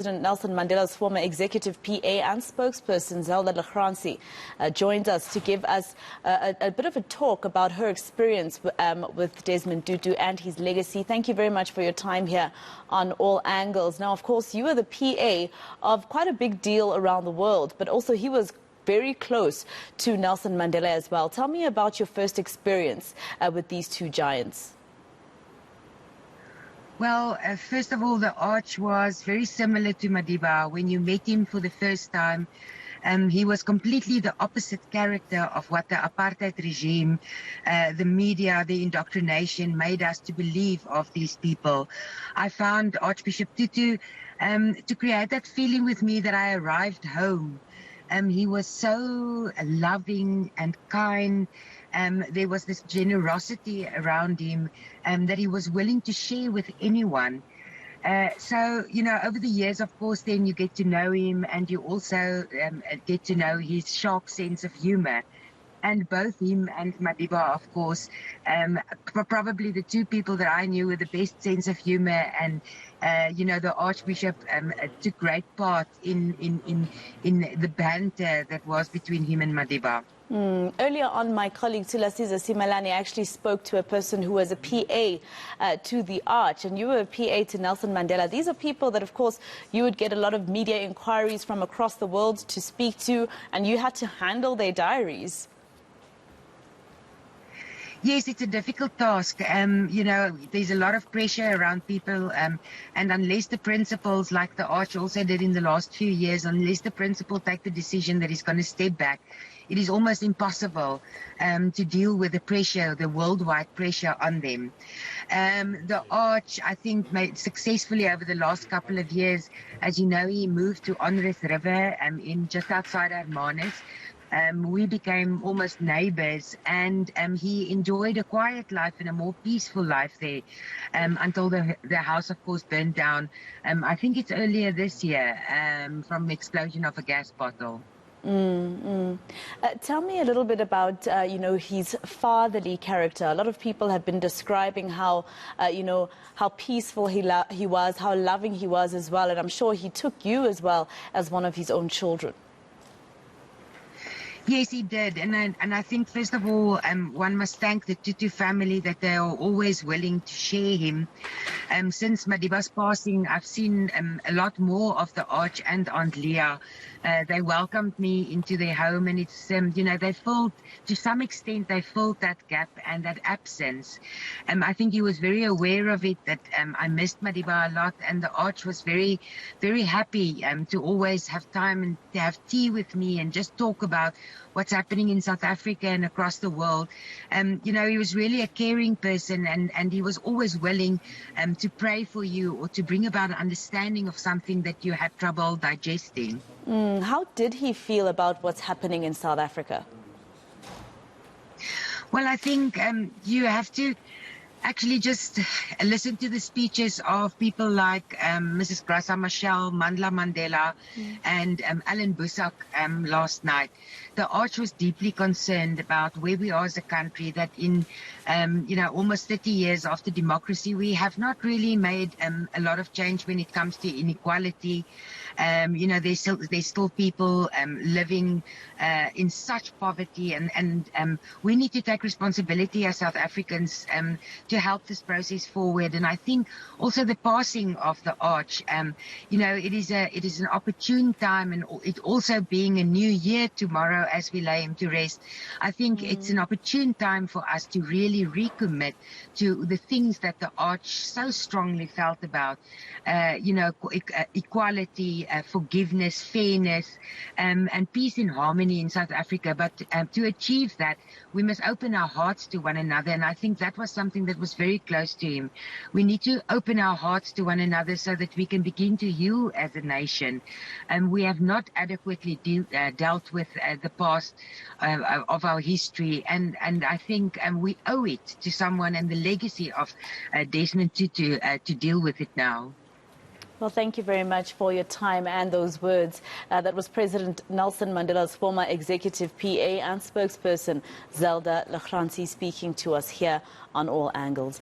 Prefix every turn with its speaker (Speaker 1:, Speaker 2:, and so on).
Speaker 1: President Nelson Mandela's former executive PA and spokesperson, Zelda la Grange, joined us to give us a bit of a talk about her experience with Desmond Tutu and his legacy. Thank you very much for your time here on All Angles. Now, of course, you were the PA of quite a big deal around the world, but also he was very close to Nelson Mandela as well. Tell me about your first experience with these two giants.
Speaker 2: Well, first of all, the Arch was very similar to Mandela. When you met him for the first time, he was completely the opposite character of what the apartheid regime, the media, the indoctrination made us to believe of these people. I found Archbishop Tutu to create that feeling with me that I arrived home. He was so loving and kind. There was this generosity around him that he was willing to share with anyone. So, you know, over the years, of course, then you get to know him, and you also get to know his sharp sense of humor. And both him and Mandela, of course, probably the two people that I knew with the best sense of humor. And, you know, the Archbishop took great part in the banter that was between him and Mandela.
Speaker 1: Earlier on, my colleague Tulasiza Simalani actually spoke to a person who was a PA to the Arch, and you were a PA to Nelson Mandela. These are people that, of course, you would get a lot of media inquiries from across the world to speak to, and you had to handle their diaries.
Speaker 2: Yes, it's a difficult task. You know, there's a lot of pressure around people, and unless the principals, like the Arch also did in the last few years, unless the principal take the decision that he's going to step back, it is almost impossible to deal with the pressure, the worldwide pressure on them. The Arch, I think, made successfully over the last couple of years. As you know, he moved to Onrus River in just outside Hermanus. We became almost neighbors, and he enjoyed a quiet life and a more peaceful life there until the house, of course, burned down. I think it's earlier this year from the explosion of a gas bottle.
Speaker 1: Tell me a little bit about, you know, his fatherly character. A lot of people have been describing how, you know, how peaceful he was, how loving he was as well. And I'm sure he took you as well as one of his own children.
Speaker 2: Yes, he did. And I think, first of all, one must thank the Tutu family that they are always willing to share him. Since Madiba's passing, I've seen a lot more of the Arch and Aunt Leah. They welcomed me into their home, and it's, you know, they filled, to some extent, they filled that gap and that absence. I think he was very aware of it, that I missed Madiba a lot, and the Arch was very, very happy to always have time and to have tea with me and just talk about what's happening in South Africa and across the world. You know, he was really a caring person, and he was always willing to pray for you or to bring about an understanding of something that you had trouble digesting.
Speaker 1: How did he feel about what's happening in South Africa?
Speaker 2: Well, I think you have to actually just listen to the speeches of people like Mrs. Graça Machel, Mandela, and Alan Busak last night. The Arch was deeply concerned about where we are as a country, that in, you know, almost 30 years after democracy, we have not really made a lot of change when it comes to inequality. You know, there's still people living in such poverty, and we need to take responsibility as South Africans to help this process forward. And I think also the passing of the Arch, you know, it is an opportune time, and it also being a new year tomorrow as we lay him to rest. I think it's an opportune time for us to really recommit to the things that the Arch so strongly felt about, you know, equality, forgiveness, fairness, and peace and harmony in South Africa. But to achieve that, we must open our hearts to one another. And I think that was something that was very close to him. We need to open our hearts to one another so that we can begin to heal as a nation. We have not adequately dealt with the past of our history. And I think we owe it to someone and the legacy of Desmond Tutu to deal with it now.
Speaker 1: Well, thank you very much for your time and those words. That was President Nelson Mandela's former executive PA and spokesperson, Zelda la Grange, speaking to us here on All Angles.